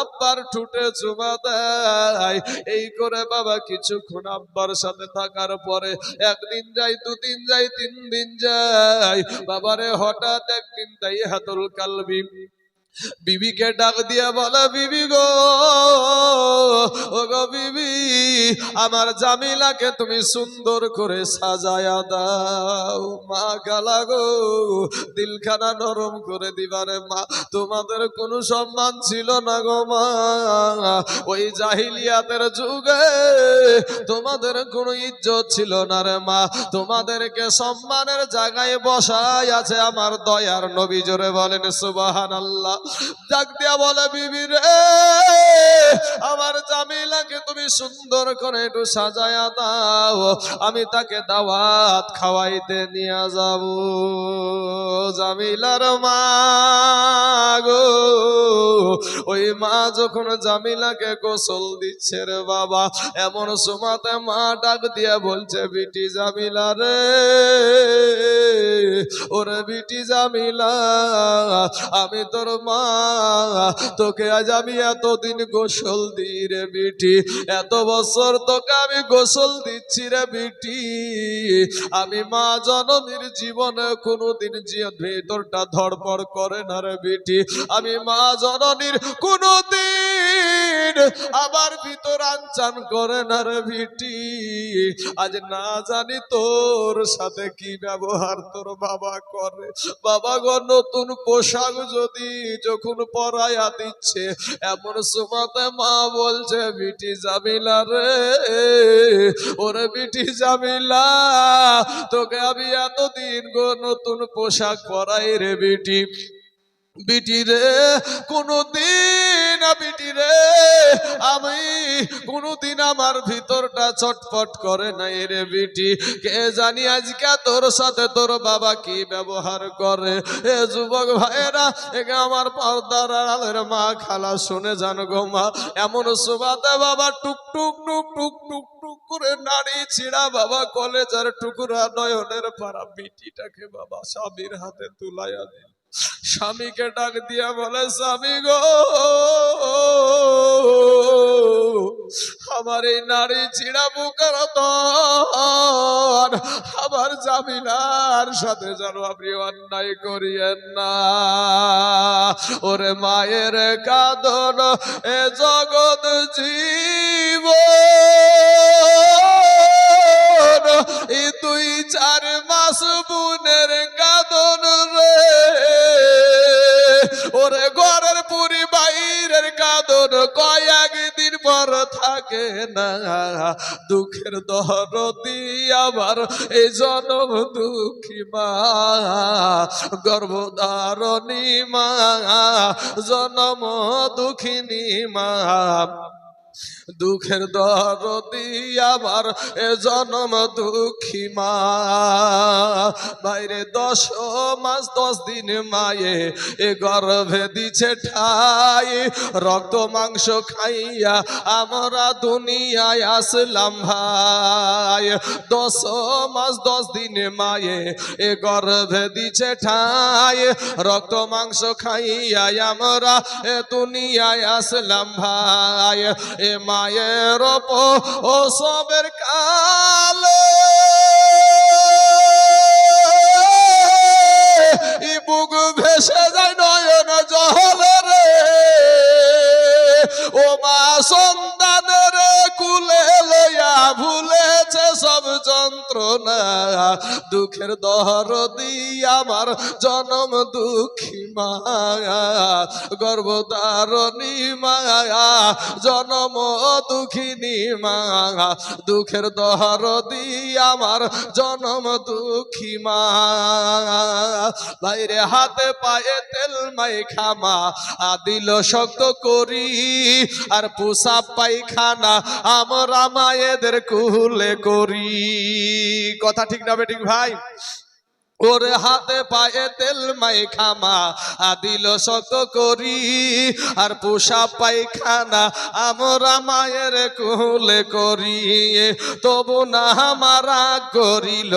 আব্বার ঠোঁটে চুমা দেয়। এই করে বাবা কিছুক্ষণ আব্বার সাথে থাকার পরে একদিন যাই, দুদিন যাই, 3 দিন যাই। বাবারে হঠাৎ একদিন তাই হাতুল কালবি বিবিকে ডাক দিয়া বলে, বিবি গো, ও গো বিবি, আমার জামিলাকে তুমি সুন্দর করে সাজায়া দাও। মা গালা গো, দিলখানা নরম করে দিবারে মা, তোমাদের কোনো সম্মান ছিল না গো মা। ওই জাহিলিয়াতের যুগে তোমাদের কোনো ইজ্জত ছিল না রে মা। তোমাদেরকে সম্মানের জায়গায় বসায় আছে আমার দয়ার নবী। জোরে বলেন সুবহানাল্লাহ। ডাক দিয়া বলে, বিবি রে, আমার জামিলাকে তুমি সুন্দর করে একটু সাজায়া দাও, আমি তাকে দাওয়াত খাওয়াইতে নিয়ে যাব। জামিলার মা গো, ওই মা যখন জামিলাকে গোসল দিচ্ছে রে বাবা, এমন সময়তে মা ডাক দিয়া বলছে, বিটি জামিলা রে, ওরে বিটি জামিলা, আমি তোর মা, তোকে আজ আমি এতদিন গোসল দিই রে বিটি, এত বছর তোকে আমি গোসল দিচ্ছি রে বিটি। আমি মা জননীর জীবনে কোনোদিন ভিতরটা ধড়পড় করে না রে বিটি। আমি মা জননীর কোনোদিন আমার ভিতর আনচান করে না রে বিটি। আজ না জানি তোর সাথে কি ব্যবহার তোর বাবা করে। বাবা গো, নতুন পোশাক যদি যখন পরাইয়া দিচ্ছে, এমন সময়তে মা বলছে, বিটি জামিলা রে, ওরে বিটি জামিলা, তোকে আমি এতদিন গো নতুন পোশাক পরাই রে বিটি। বিটি রে, কোনদিন বিটি রে, আমি কোনদিন আমার ভিতরটা চটপট করে নাই রে বিটি। কে জানি আজকে তোর সাথে তোর বাবা কি ব্যবহার করে। এ যুবক ভাইরা, একে আমার পর্দার আড়ালের মা খালা শুনে যান গো মা, এমন সুবাদে বাবা টুক টুক টুক টুক টুক টুক করে নাড়ি ছিড়া বাবা কলেজের টুকরা নয়নের পাড়া বিটিটাকে বাবা স্বামীর হাতে তুলাইয়া দিল। স্বামীকে ডাক দিয়া বলে, স্বামী গো, আমার এই নারী ছিড়া বুকের তর আমার জামিলার সাথে যেন আপনি অন্যায় করিয়েন না। ওরে মায়ের কাঁদন এ জগৎ জীব, এই 2-4 মাস বুনের কাঁদন রে, ওরে ঘরের পুরি বাইরের কাঁদন কয়েকদিন পর থাকে না। দুঃখের দরদি আমার এই জনম দুঃখী মা, গর্ভধারণী মা, জনম দুঃখিনী মা, দুঃখের দরদি আমার এ জনম দুঃখী মা। বাইরে 10 মাস 10 দিন মায়ে এ গর্ভে দিছে ঠাই, রক্ত মাংস খাইয়া আমরা দুনিয়ায় আসলাম ভাই। 10 মাস 10 দিন মায়ে এ গর্ভে দিছে ঠাই, রক্ত মাংস খাইয়া আমরা এ দুনিয়ায় আসলাম ভাই। এ মায়ের ও সবের কালে ই বুক ভেসে যায় নয়ন জলে রে, ও মা সন্তানের কুলে লইয়া ভুলেছে সব যন্ত্রণা। দুঃখের দরদি আমার জনম দুঃখী মা, গর্ভধারণী মা, জনম দুঃখিনী মা, দুঃখের দরদি আমার জনম দুঃখী মা। বাইরে হাতে পায়ে তেল মাইখা মা দিল শক্ত করি, আর পোশাক পায়খানা আমরা মায়েদের কুলে করি। কথা ঠিক না বেঠিক ভাই? ওরে হাতে পায়ে তেল মাইখামা দিল শত করি আর পোষা পায়খানা আমরা মায়ের কোলে করি তবু না মারা করিল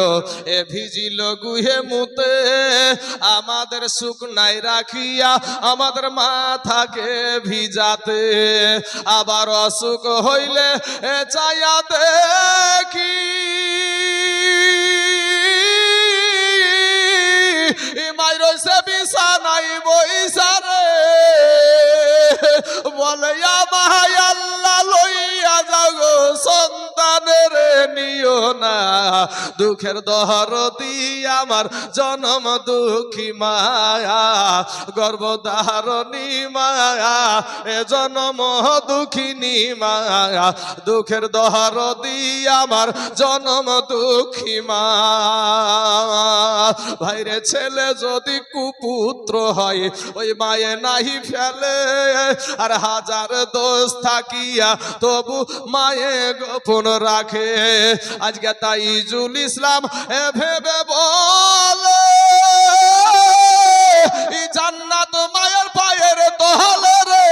এ ভিজিল গুহে মুতে আমাদের সুখ নাই রাখিয়া আমাদের মাথাকে ভিজাতে আবার অসুখ হইলে চাইয়া দেখি মাই রইছে বিছানাই বইসারে বলে আমায় আল্লাহ লইয়া যাগো সন্তানের নিও না দুঃখের দহরতি আমার জনম দুঃখী মায়া গর্ভধারণী মায়া এ জনম দুঃখিনী মায়া দুঃখের দহরতি আমার জনম দুঃখী মা ভাইরে ছেলে যদি কুপুত্র হয় ওই মায়ে নাহি ফেলে আর হাজার দোষ থাকিয়া তবু মায়ে গোপন রাখে আজকে তাইজুল ইসলাম ভেবে বলে জান্নাত মায়ের পায়ের তহলে রে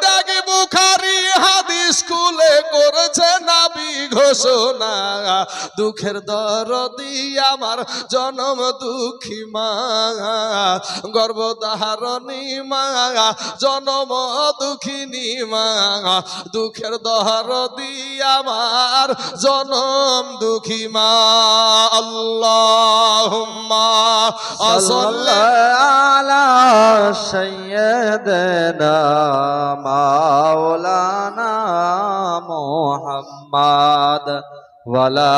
দেখি বুখারী হাদিস খুলে করেছে নাবি ঘোষণা দুঃখের দরদি আমার জনম দুঃখী মা গর্ভধারণী মা জনম দুঃখিনী মা দুঃখের দরদি আমার জনম দুঃখী মা আল্লাহুম্মা সাল্লি আলা সাইয়্যিদিনা মাওলানা মুহাম্মদ ওয়ালা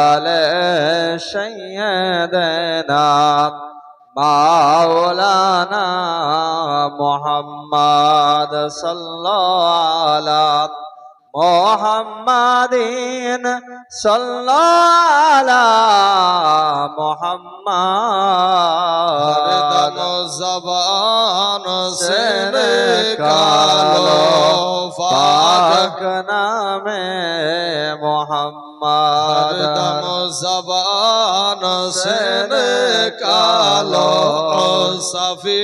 আলি সাইয়্যিদিনা মাওলানা মুহাম্মদ সাল্লাল্লাহু আলা মুহাম্মাদিন সাল্লাল্লাহু আলা মুহাম্মাদ জবান সে কালো পাক নামে মুহাম্মদ জবান সে কালো সাফি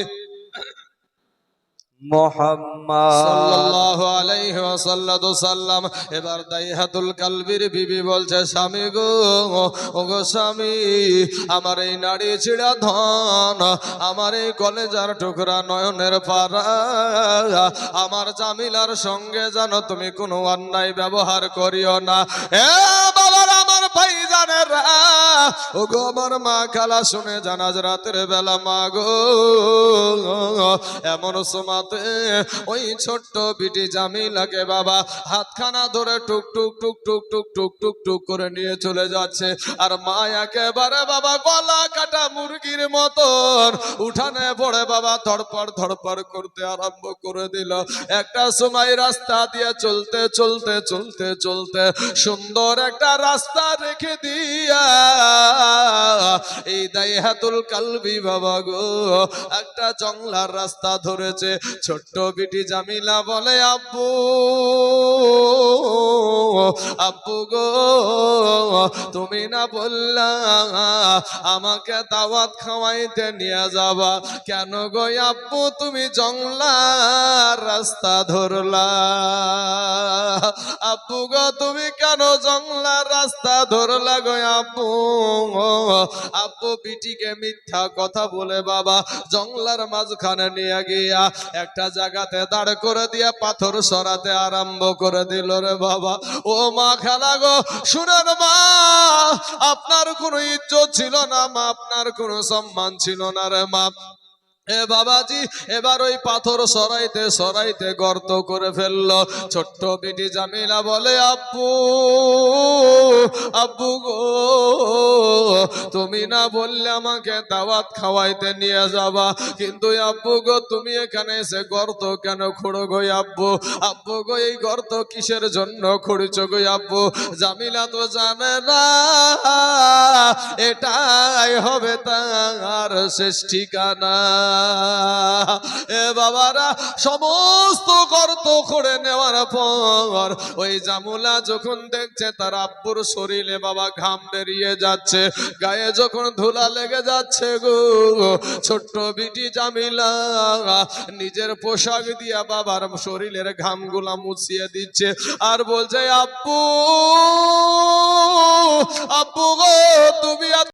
মুহাম্মদ সাল্লাল্লাহু আলাইহি ওয়াসাল্লাম এবার দাইহাতুল কালবির বিবি বলছে স্বামী গো ওগো স্বামী আমার এই নাড়ি ছিড়া ধন আমার এই কলেজার টুকরা নয়নের পারা আমার জামিলার সঙ্গে জানো তুমি কোনো অন্যায় ব্যবহার করিও না এ বাবার আমার ভাইজানেরা ওগো আমার মা খালা শুনে জানাজ রাতের বেলা মা গো এমন সময় ওই ছোট্ট বিটি জামিলাকে বাবা হাতখানা ধরে টুক টুক টুক টুক টুক টুক টুক টুক করে নিয়ে চলে যাচ্ছে আর মা একেবারে বাবা গলা কাটা মুরগির মতন উঠানে পড়ে বাবা ধড়পড় করতে আরম্ভ করে দিল একটা সময় রাস্তা দিয়ে চলতে চলতে চলতে চলতে সুন্দর একটা রাস্তা রেখে দিয়া এই দাইহাতুল কালবি বাবা গো একটা জংলার রাস্তা ধরেছে ছোট্ট বিটি জামিলা বলে আব্বু আব্বু গো তুমি না বললা আমাকে দাওয়াত খাওয়াইতে নিয়ে যাবা কেন গো আব্বু তুমি জংলার রাস্তা ধরলা আব্বু গো তুমি কেন জংলার রাস্তা ধরলা গো আব্বু আব্বু বিটিকে মিথ্যা কথা বলে বাবা জংলার মাঝখানে নিয়ে গিয়া একটা জায়গাতে দাঁড় করে দিয়া পাথর সরাতে আরম্ভ করে দিল রে বাবা ও মা খালা গো শুনেন মা আপনার কোনো ইজ্জত ছিল না মা আপনার কোনো সম্মান ছিল না রে মা এ বাবাজি এবার ওই পাথর সরাইতে সরাইতে গর্ত করে ফেললো ছোট্ট বিটি জামিলা বলে আব্বু আব্বু গো তুমি না বললে আমাকে দাওয়াত খাওয়াইতে নিয়ে যাবা কিন্তু আব্বু গো তুমি এখানে এসে গর্ত কেন খুঁড়ো গো আব্বু আব্বু গো এই গর্ত কিসের জন্য খুঁড়ছো গো আব্বু জামিলা তো জানে না এটাই হবে তার শেষ ঠিকানা এ বাবারা, সমস্ত গর্ত করে নেওয়ার পর ওই জামুলা যখন দেখছে তার আব্বুর শরীরে বাবা ঘাম বেরিয়ে যাচ্ছে, গায়ে যখন ধুলা লেগে যাচ্ছে গো, ছোট্ট বিটি জামিলা নিজের পোশাক দিয়া বাবার শরীরের ঘামগুলা মুছিয়ে দিচ্ছে আর বলছে, আব্বু আব্বু গো, তুমি